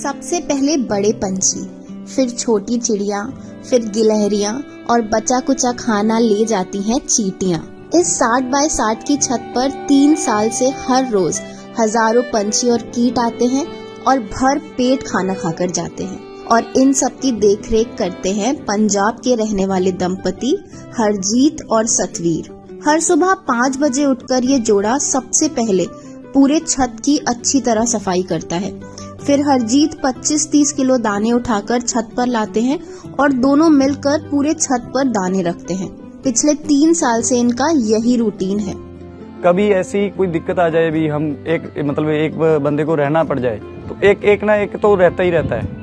सबसे पहले बड़े पंछी, फिर छोटी चिड़िया, फिर गिलहरियां और बचा कुचा खाना ले जाती हैं चींटियां। इस 60 बाय 60 की छत पर 3 साल से हर रोज हजारों पंछी और कीट आते हैं और भर पेट खाना खाकर जाते हैं। और इन सब की देखरेख करते हैं पंजाब के रहने वाले दंपति हरजीत और सतवीर। हर सुबह 5 बजे उठकर ये जोड़ा सबसे पहले पूरे छत की अच्छी तरह सफाई करता है। फिर हरजीत 25-30 किलो दाने उठाकर छत पर लाते हैं और दोनों मिलकर पूरे छत पर दाने रखते हैं। पिछले 3 साल से इनका यही रूटीन है। कभी ऐसी कोई दिक्कत आ जाए भी, हम एक बंदे को रहना पड़ जाए तो एक ना एक तो रहता ही रहता है।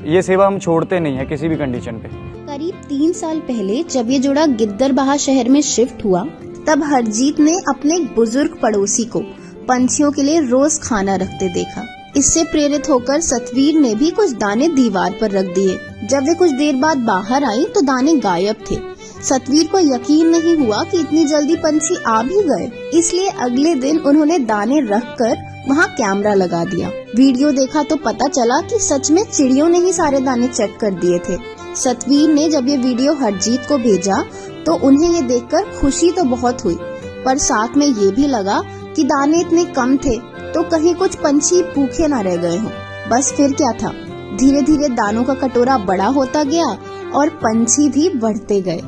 ये सेवा हम छोड़ते नहीं है किसी भी कंडीशन पे। करीब 3 साल पहले जब ये जोड़ा गिद्दरबाहा शहर में शिफ्ट हुआ, तब हरजीत ने अपने एक बुजुर्ग पड़ोसी को पंछियों के लिए रोज खाना रखते देखा। इससे प्रेरित होकर सतवीर ने भी कुछ दाने दीवार पर रख दिए। जब वे कुछ देर बाद बाहर आई तो दाने गायब थे। सतवीर को यकीन नहीं हुआ कि इतनी जल्दी पंछी आ भी गए, इसलिए अगले दिन उन्होंने दाने रखकर वहाँ कैमरा लगा दिया। वीडियो देखा तो पता चला कि सच में चिड़ियों ने ही सारे दाने चेक कर दिए थे। सतवीर ने जब ये वीडियो हरजीत को भेजा तो उन्हें ये देखकर खुशी तो बहुत हुई, पर साथ में ये भी लगा कि दाने इतने कम थे तो कहीं कुछ पंछी भूखे न रह गए हों। बस फिर क्या था, धीरे धीरे दानों का कटोरा बड़ा होता गया और पंछी भी बढ़ते गए।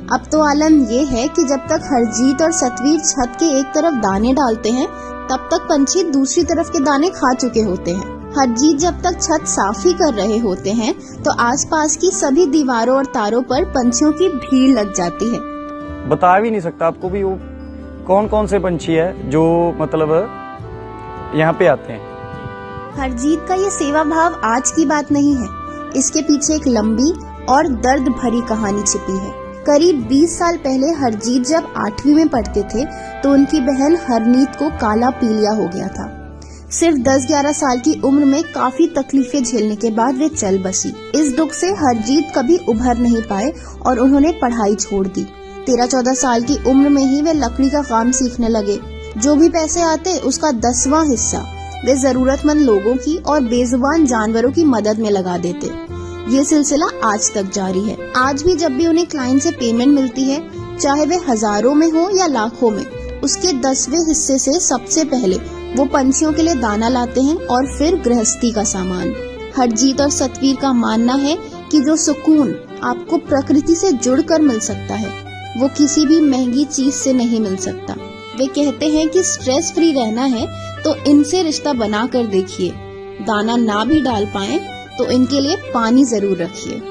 अब तो आलम ये है कि जब तक हरजीत और सतवीर छत के एक तरफ दाने डालते हैं, तब तक पंछी दूसरी तरफ के दाने खा चुके होते हैं। हरजीत जब तक छत साफ ही कर रहे होते हैं तो आसपास की सभी दीवारों और तारों पर पंछियों की भीड़ लग जाती है। बता भी नहीं सकता आपको भी वो कौन कौन से पंछी है जो यहाँ पे आते हैं। हरजीत का ये सेवा भाव आज की बात नहीं है, इसके पीछे एक लंबी और दर्द भरी कहानी छिपी है। करीब 20 साल पहले हरजीत जब 8वीं में पढ़ते थे तो उनकी बहन हरनीत को काला पीलिया हो गया था। सिर्फ 10-11 साल की उम्र में काफी तकलीफें झेलने के बाद वे चल बसी। इस दुख से हरजीत कभी उभर नहीं पाए और उन्होंने पढ़ाई छोड़ दी। 13-14 साल की उम्र में ही वे लकड़ी का काम सीखने लगे। जो भी पैसे आते उसका 10वां हिस्सा वे जरूरतमंद लोगों की और बेजुबान जानवरों की मदद में लगा देते। ये सिलसिला आज तक जारी है। आज भी जब भी उन्हें क्लाइंट से पेमेंट मिलती है, चाहे वे हजारों में हो या लाखों में, उसके 10वें हिस्से से सबसे पहले वो पंछियों के लिए दाना लाते हैं और फिर गृहस्थी का सामान। हरजीत और सतवीर का मानना है कि जो सुकून आपको प्रकृति से जुड़कर मिल सकता है, वो किसी भी महंगी चीज से नहीं मिल सकता। वे कहते हैं कि स्ट्रेस फ्री रहना है तो इनसे रिश्ता बना कर देखिए। दाना ना भी डाल पाए तो इनके लिए पानी जरूर रखिए।